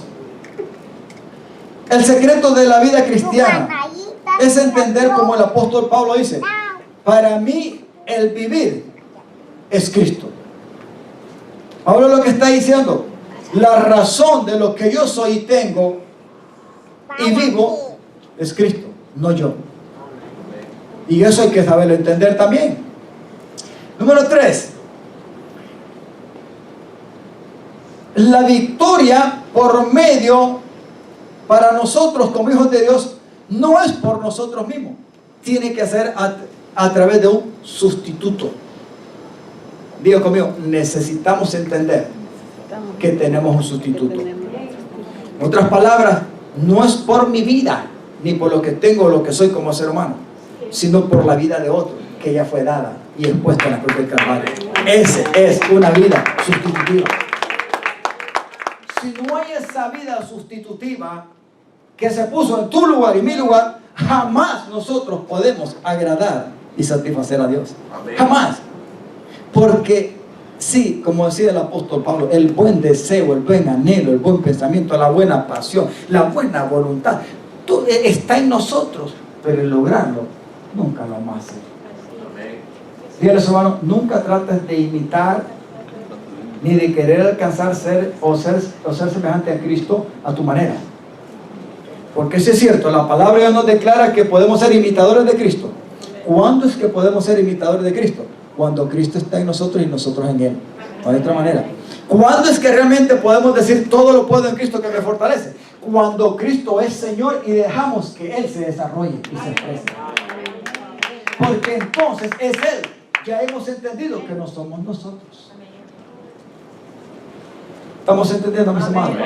el secreto de la vida cristiana es entender, como el apóstol Pablo dice, para mí el vivir es Cristo. Pablo lo que está diciendo, la razón de lo que yo soy y tengo y vivo es Cristo, no yo. Y eso hay que saberlo entender también. Número 3, la victoria por medio para nosotros como hijos de Dios no es por nosotros mismos, tiene que ser a través de un sustituto. Diga conmigo, necesitamos entender que tenemos un sustituto. En otras palabras, no es por mi vida, ni por lo que tengo o lo que soy como ser humano, sino por la vida de otro, que ya fue dada y expuesta en la cruz del Calvario. Esa es una vida sustitutiva. Si no hay esa vida sustitutiva que se puso en tu lugar y mi lugar, jamás nosotros podemos agradar y satisfacer a Dios. Amén. Jamás. Porque sí, como decía el apóstol Pablo, el buen deseo, el buen anhelo, el buen pensamiento, la buena pasión, la buena voluntad, todo está en nosotros, pero el lograrlo nunca lo vamos a hacer. Dígale a su hermano, nunca trates de imitar ni de querer alcanzar ser semejante a Cristo a tu manera. Porque eso es cierto, la palabra ya nos declara que podemos ser imitadores de Cristo. ¿Cuándo es que podemos ser imitadores de Cristo? Cuando Cristo está en nosotros y nosotros en Él. No hay otra manera. ¿Cuándo es que realmente podemos decir todo lo puedo en Cristo que me fortalece? Cuando Cristo es Señor y dejamos que Él se desarrolle y se exprese. Porque entonces es Él. Ya hemos entendido que no somos nosotros. ¿Estamos entendiendo, mis hermanos?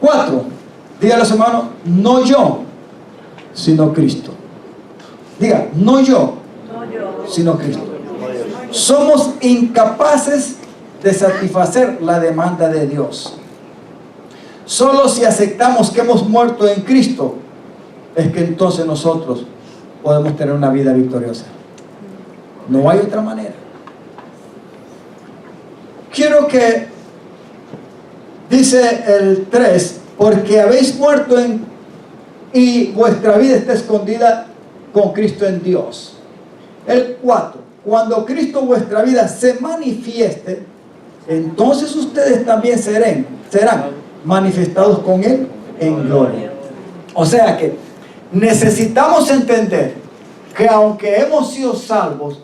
4. Dígale a su hermano, no yo, sino Cristo. Diga, no yo, sino Cristo. Somos incapaces de satisfacer la demanda de Dios. Solo si aceptamos que hemos muerto en Cristo, es que entonces nosotros podemos tener una vida victoriosa. No hay otra manera. Quiero que, dice el 3, porque habéis muerto y vuestra vida está escondida con Cristo en Dios. El 4, cuando Cristo vuestra vida se manifieste, entonces ustedes también serán manifestados con Él en gloria. O sea que necesitamos entender que aunque hemos sido salvos,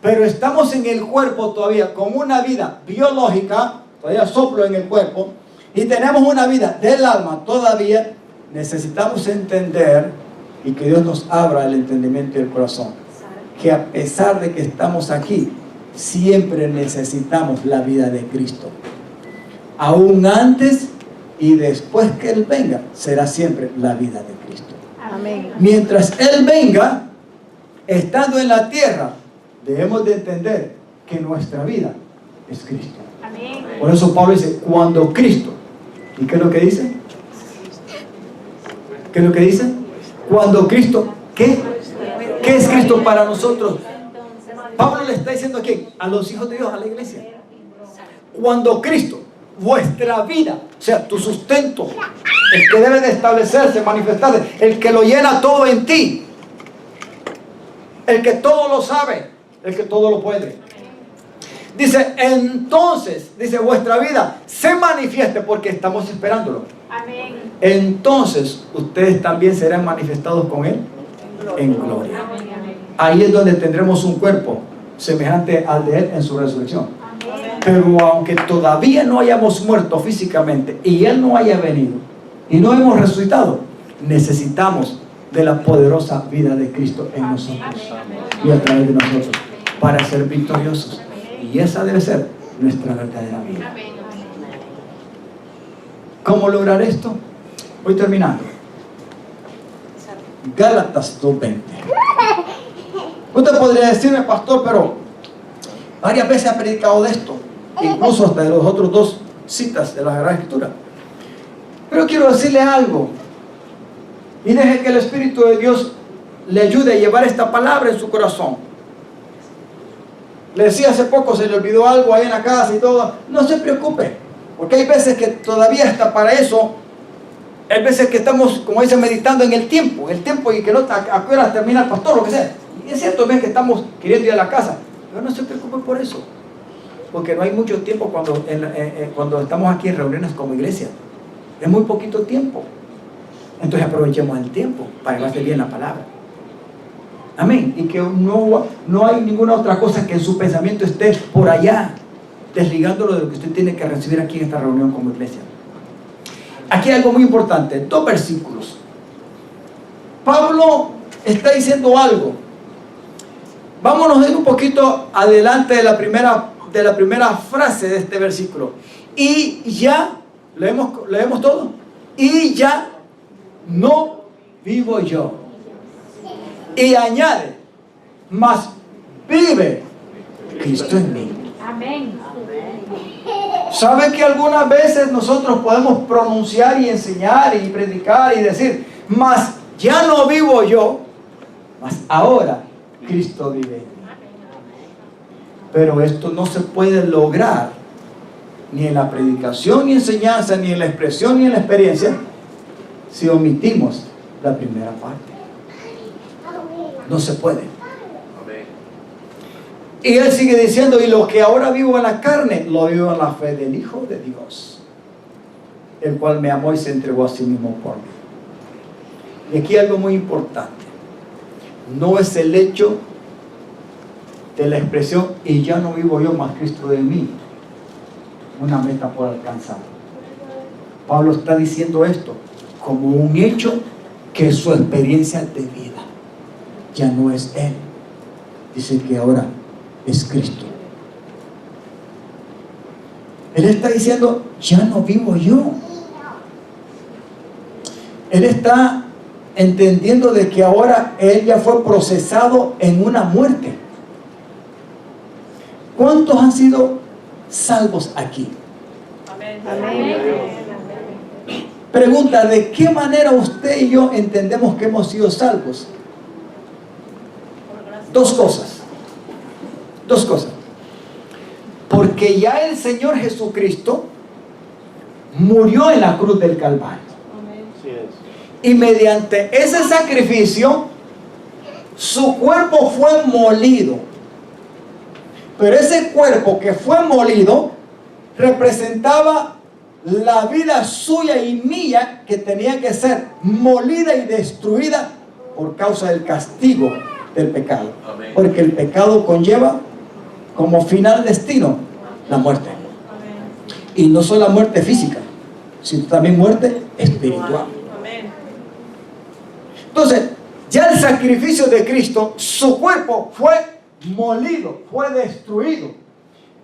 pero estamos en el cuerpo todavía con una vida biológica, todavía soplo en el cuerpo, y tenemos una vida del alma todavía, necesitamos entender y que Dios nos abra el entendimiento y el corazón, que a pesar de que estamos aquí, siempre necesitamos la vida de Cristo. Aún antes y después que Él venga, será siempre la vida de Cristo. Amén. Mientras Él venga, estando en la tierra, debemos de entender que nuestra vida es Cristo. Amén. Por eso Pablo dice, cuando Cristo, ¿y qué es lo que dice? ¿Qué es lo que dice? Cuando Cristo, ¿qué? ¿Qué es Cristo para nosotros? Pablo le está diciendo a quién, a los hijos de Dios, a la iglesia. Cuando Cristo, vuestra vida, o sea, tu sustento, el que debe de establecerse, manifestarse, el que lo llena todo en ti, el que todo lo sabe, el que todo lo puede. Dice, entonces, dice, vuestra vida se manifieste porque estamos esperándolo. Amén. Entonces, ustedes también serán manifestados con Él en gloria. Amén. Ahí es donde tendremos un cuerpo semejante al de Él en su resurrección. Amén. Pero aunque todavía no hayamos muerto físicamente y Él no haya venido y no hemos resucitado, necesitamos de la poderosa vida de Cristo en nosotros y a través de nosotros para ser victoriosos. Y esa debe ser nuestra verdadera vida. ¿Cómo lograr esto? Voy terminando. Gálatas 2:20. Usted podría decirme, pastor, pero varias veces ha predicado de esto, incluso hasta de los otros dos citas de la Sagrada Escritura. Pero quiero decirle algo, y deje que el Espíritu de Dios le ayude a llevar esta palabra en su corazón. Le decía hace poco, se le olvidó algo ahí en la casa y todo. No se preocupe, porque hay veces que todavía está para eso. Hay veces que estamos, como dice, meditando en el tiempo y que no a qué hora termina el pastor, lo que sea. Y es cierto, ven que estamos queriendo ir a la casa, pero no se preocupe por eso, porque no hay mucho tiempo cuando estamos aquí en reuniones como iglesia. Es muy poquito tiempo. Entonces aprovechemos el tiempo para que hacer bien la palabra. Amén. Y que no hay ninguna otra cosa que en su pensamiento esté por allá, desligándolo de lo que usted tiene que recibir aquí en esta reunión como iglesia. Aquí hay algo muy importante, 2 versículos. Pablo está diciendo algo. Vámonos un poquito adelante de la primera frase de este versículo. Y ya, leemos todo. Y ya no vivo yo. Y añade, mas vive Cristo en mí. Amén. ¿Sabe que algunas veces nosotros podemos pronunciar y enseñar y predicar y decir, mas ya no vivo yo, mas ahora Cristo vive en mí? Pero esto no se puede lograr ni en la predicación ni enseñanza, ni en la expresión ni en la experiencia, si omitimos la primera parte. No se puede. Y él sigue diciendo, y lo que ahora vivo en la carne, lo vivo en la fe del Hijo de Dios, el cual me amó y se entregó a sí mismo por mí. Y aquí algo muy importante. No es el hecho de la expresión, y ya no vivo yo, más Cristo de mí, una meta por alcanzar. Pablo está diciendo esto como un hecho que es su experiencia de vida. Ya no es él. Dice que ahora es Cristo. Él está diciendo, ya no vivo yo. Él está entendiendo de que ahora él ya fue procesado en una muerte. ¿Cuántos han sido salvos aquí? Amén. Pregunta, ¿de qué manera usted y yo entendemos que hemos sido salvos? Dos cosas. Porque ya el Señor Jesucristo murió en la cruz del Calvario. Y mediante ese sacrificio, su cuerpo fue molido. Pero ese cuerpo que fue molido representaba la vida suya y mía que tenía que ser molida y destruida por causa del castigo del pecado. Amén. Porque el pecado conlleva como final destino la muerte. Y no solo la muerte física, sino también muerte espiritual. Entonces, ya el sacrificio de Cristo, su cuerpo fue molido, fue destruido.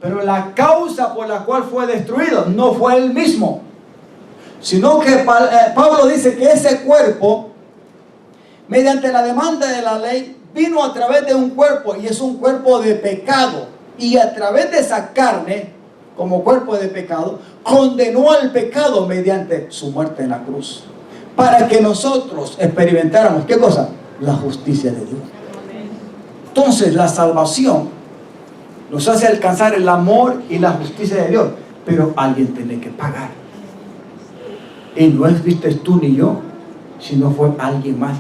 Pero la causa por la cual fue destruido no fue él mismo, sino que Pablo dice que ese cuerpo, mediante la demanda de la ley, vino a través de un cuerpo, y es un cuerpo de pecado, y a través de esa carne, como cuerpo de pecado, condenó al pecado mediante su muerte en la cruz, para que nosotros experimentáramos, ¿qué cosa? La justicia de Dios. Entonces la salvación nos hace alcanzar el amor y la justicia de Dios, pero alguien tiene que pagar. Y no es viste tú ni yo, sino fue alguien más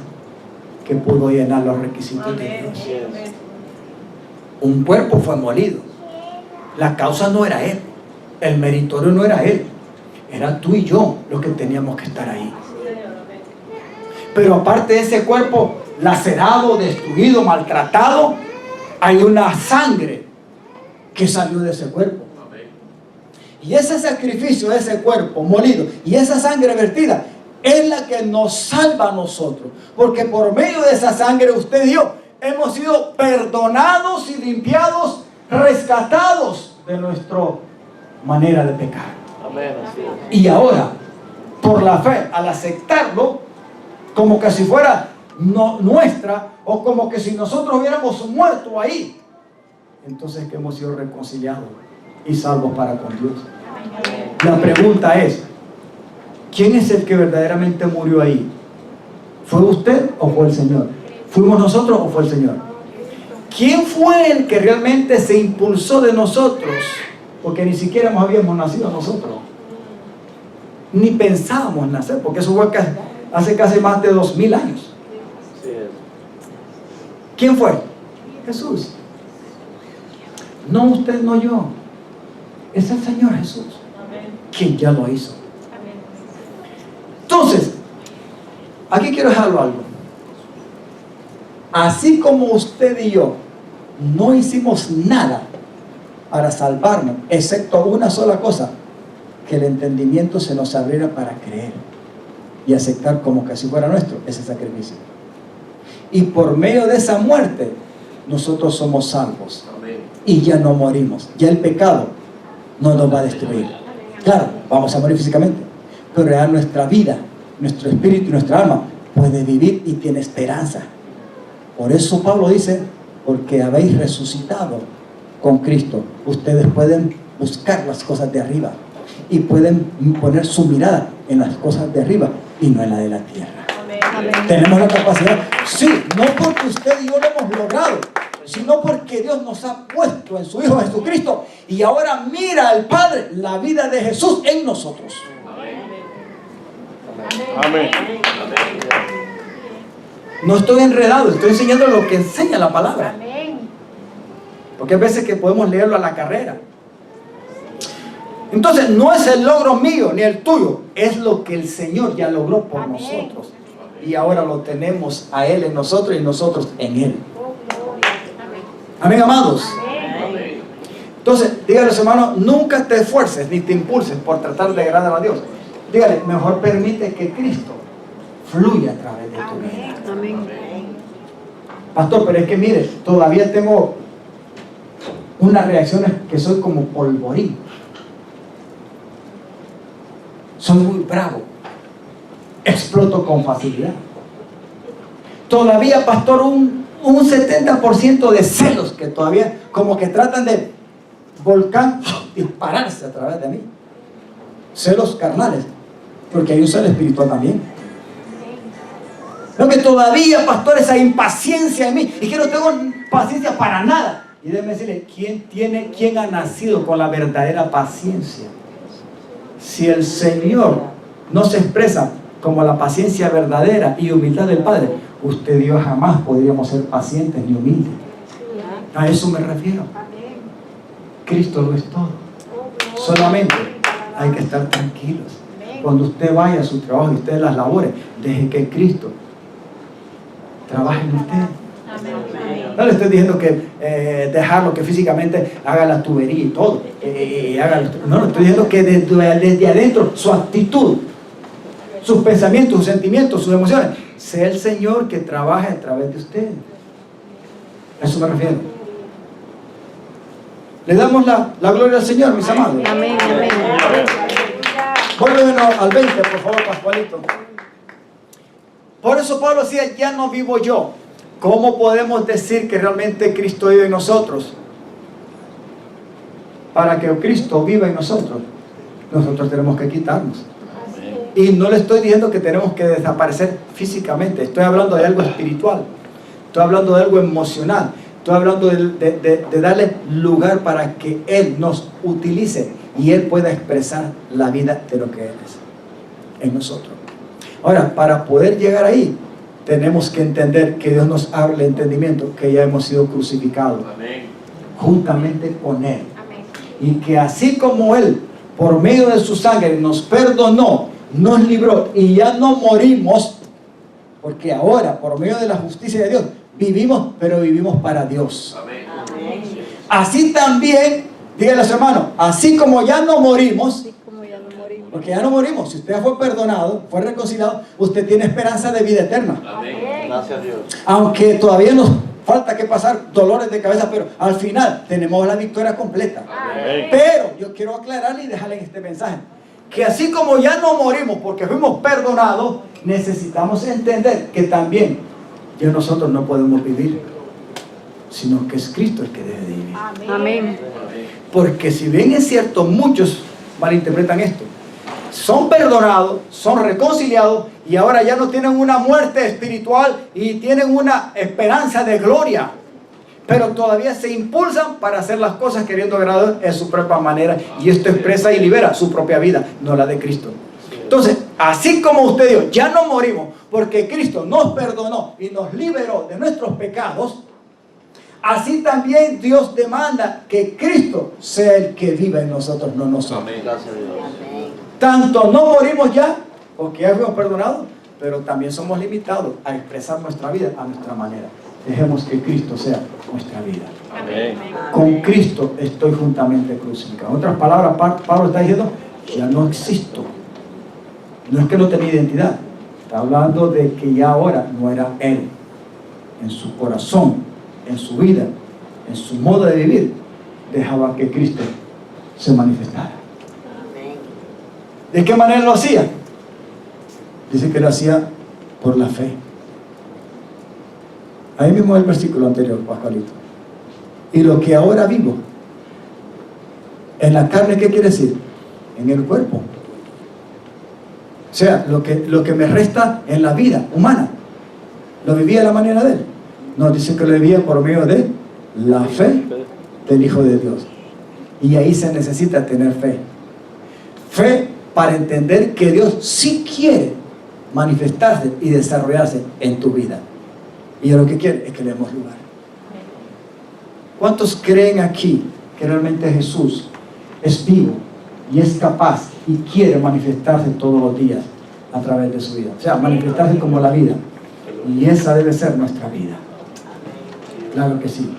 que pudo llenar los requisitos de Dios. Un cuerpo fue molido. La causa no era él, el meritorio no era él, era tú y yo los que teníamos que estar ahí. Pero aparte de ese cuerpo lacerado, destruido, maltratado, hay una sangre que salió de ese cuerpo. Y ese sacrificio de ese cuerpo molido y esa sangre vertida es la que nos salva a nosotros, porque por medio de esa sangre usted y yo hemos sido perdonados y limpiados, rescatados de nuestra manera de pecar. Amén. Y ahora, por la fe, al aceptarlo, como que si fuera nuestra, o como que si nosotros hubiéramos muerto ahí, entonces que hemos sido reconciliados y salvos para con Dios. La pregunta es, ¿quién es el que verdaderamente murió ahí? ¿Fue usted o fue el Señor? ¿Fuimos nosotros o fue el Señor? ¿Quién fue el que realmente se impulsó de nosotros? Porque ni siquiera habíamos nacido nosotros, ni pensábamos nacer, porque eso fue hace casi más de 2000 años. ¿Quién fue? Jesús. No usted, no yo. Es el Señor Jesús quien ya lo hizo. Entonces, aquí quiero dejarlo algo. Así como usted y yo no hicimos nada para salvarnos, excepto una sola cosa, que el entendimiento se nos abriera para creer y aceptar como que si fuera nuestro ese sacrificio. Y por medio de esa muerte, nosotros somos salvos. Y ya no morimos. Ya el pecado no nos va a destruir. Claro, vamos a morir físicamente, pero ya nuestra vida, nuestro espíritu y nuestra alma puede vivir y tiene esperanza. Por eso Pablo dice, porque habéis resucitado con Cristo, ustedes pueden buscar las cosas de arriba y pueden poner su mirada en las cosas de arriba y no en la de la tierra. Amén. Tenemos la capacidad, sí, no porque usted y yo lo hemos logrado, sino porque Dios nos ha puesto en su Hijo Jesucristo, y ahora mira al Padre la vida de Jesús en nosotros. Amén. No estoy enredado, estoy enseñando lo que enseña la palabra. Porque hay veces que podemos leerlo a la carrera. Entonces no es el logro mío ni el tuyo, es lo que el Señor ya logró por nosotros. Y ahora lo tenemos a Él en nosotros y nosotros en Él. Amén, amados. Entonces, dígale a su hermano, nunca te esfuerces ni te impulses por tratar de agradar a Dios. Dígale, mejor permite que Cristo fluya a través de tu vida. Amén. Pastor, pero es que mire, todavía tengo unas reacciones que soy como polvorín. Soy muy bravo. Exploto con facilidad. Todavía, pastor, un 70% de celos que todavía como que tratan de volcán dispararse a través de mí. Celos carnales, porque hay un celo espiritual también. Lo que todavía, pastor, esa impaciencia en mí, y que no tengo paciencia para nada. Y déjeme decirle, ¿quién ha nacido con la verdadera paciencia? Si el Señor no se expresa como la paciencia verdadera y humildad del Padre, usted y yo jamás podríamos ser pacientes ni humildes. A eso me refiero. Cristo lo es todo. Solamente Hay que estar tranquilos. Cuando usted vaya a su trabajo y usted las labores, deje que Cristo trabaje en usted. No le estoy diciendo que dejarlo que físicamente haga la tubería y todo. No, estoy diciendo que desde adentro su actitud, sus pensamientos, sus sentimientos, sus emociones, sea el Señor que trabaje a través de usted. A eso me refiero. Le damos la gloria al Señor, mis amados. Amén, amén. Vuélvenos al 20, por favor, Pascualito. Por eso Pablo decía, ya no vivo yo. ¿Cómo podemos decir que realmente Cristo vive en nosotros? Para que Cristo viva en nosotros, nosotros tenemos que quitarnos. Y no le estoy diciendo que tenemos que desaparecer físicamente. Estoy hablando de algo espiritual. Estoy hablando de algo emocional. Estoy hablando de darle lugar para que Él nos utilice y Él pueda expresar la vida de lo que Él es en nosotros. Ahora, para poder llegar ahí, tenemos que entender que Dios nos abre el entendimiento que ya hemos sido crucificados juntamente con Él. Y que así como Él, por medio de su sangre, nos perdonó, nos libró y ya no morimos, porque ahora, por medio de la justicia de Dios, vivimos, pero vivimos para Dios. Así también, dígale a su hermano, así como ya no morimos, porque ya no morimos, si usted ya fue perdonado, fue reconciliado, usted tiene esperanza de vida eterna. Gracias a Dios. Aunque todavía nos falta que pasar dolores de cabeza, pero al final tenemos la victoria completa. Pero yo quiero aclararle y dejarle este mensaje, que así como ya no morimos porque fuimos perdonados, necesitamos entender que también ya nosotros no podemos vivir, sino que es Cristo el que debe de vivir. Amén. Porque si bien es cierto, muchos malinterpretan esto, son perdonados, son reconciliados y ahora ya no tienen una muerte espiritual y tienen una esperanza de gloria, pero todavía se impulsan para hacer las cosas queriendo agradar en su propia manera, y esto expresa y libera su propia vida, no la de Cristo. Entonces, así como usted dijo, ya no morimos porque Cristo nos perdonó y nos liberó de nuestros pecados, así también Dios demanda que Cristo sea el que viva en nosotros, no nosotros. Amén. Gracias a Dios. Tanto no morimos ya, porque ya fuimos perdonados, pero también somos limitados a expresar nuestra vida a nuestra manera. Dejemos que Cristo sea nuestra vida. Amén. Con Cristo estoy juntamente crucificado. En otras palabras, Pablo está diciendo, ya no existo. No es que no tenía identidad. Está hablando de que ya ahora no era Él. En su corazón, en su vida, en su modo de vivir, dejaba que Cristo se manifestara. ¿De qué manera lo hacía? Dice que lo hacía por la fe. Ahí mismo el versículo anterior, Pascualito. Y lo que ahora vivo, en la carne, ¿qué quiere decir? En el cuerpo. O sea, lo que me resta en la vida humana, ¿lo vivía de la manera de Él? No, dice que lo vivía por medio de la fe del Hijo de Dios. Y ahí se necesita tener fe. Fe para entender que Dios sí quiere manifestarse y desarrollarse en tu vida. Y lo que quiere es que le demos lugar. ¿Cuántos creen aquí que realmente Jesús es vivo y es capaz y quiere manifestarse todos los días a través de su vida? O sea, manifestarse como la vida. Y esa debe ser nuestra vida. Claro que sí.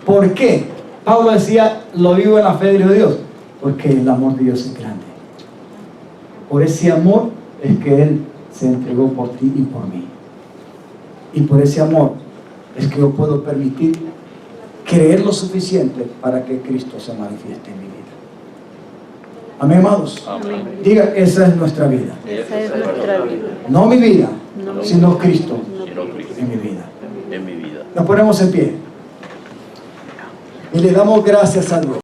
¿Por qué? Pablo decía, lo vivo en la fe del Hijo de Dios. Porque el amor de Dios es grande. Por ese amor es que Él se entregó por ti y por mí. Y por ese amor es que yo puedo permitir creer lo suficiente para que Cristo se manifieste en mi vida. Amén, amados. Amén. Diga, esa es nuestra vida. Esa es nuestra vida. No mi vida, No sino Cristo Sino Cristo en mi vida. en mi vida. Nos ponemos en pie y le damos gracias a Dios.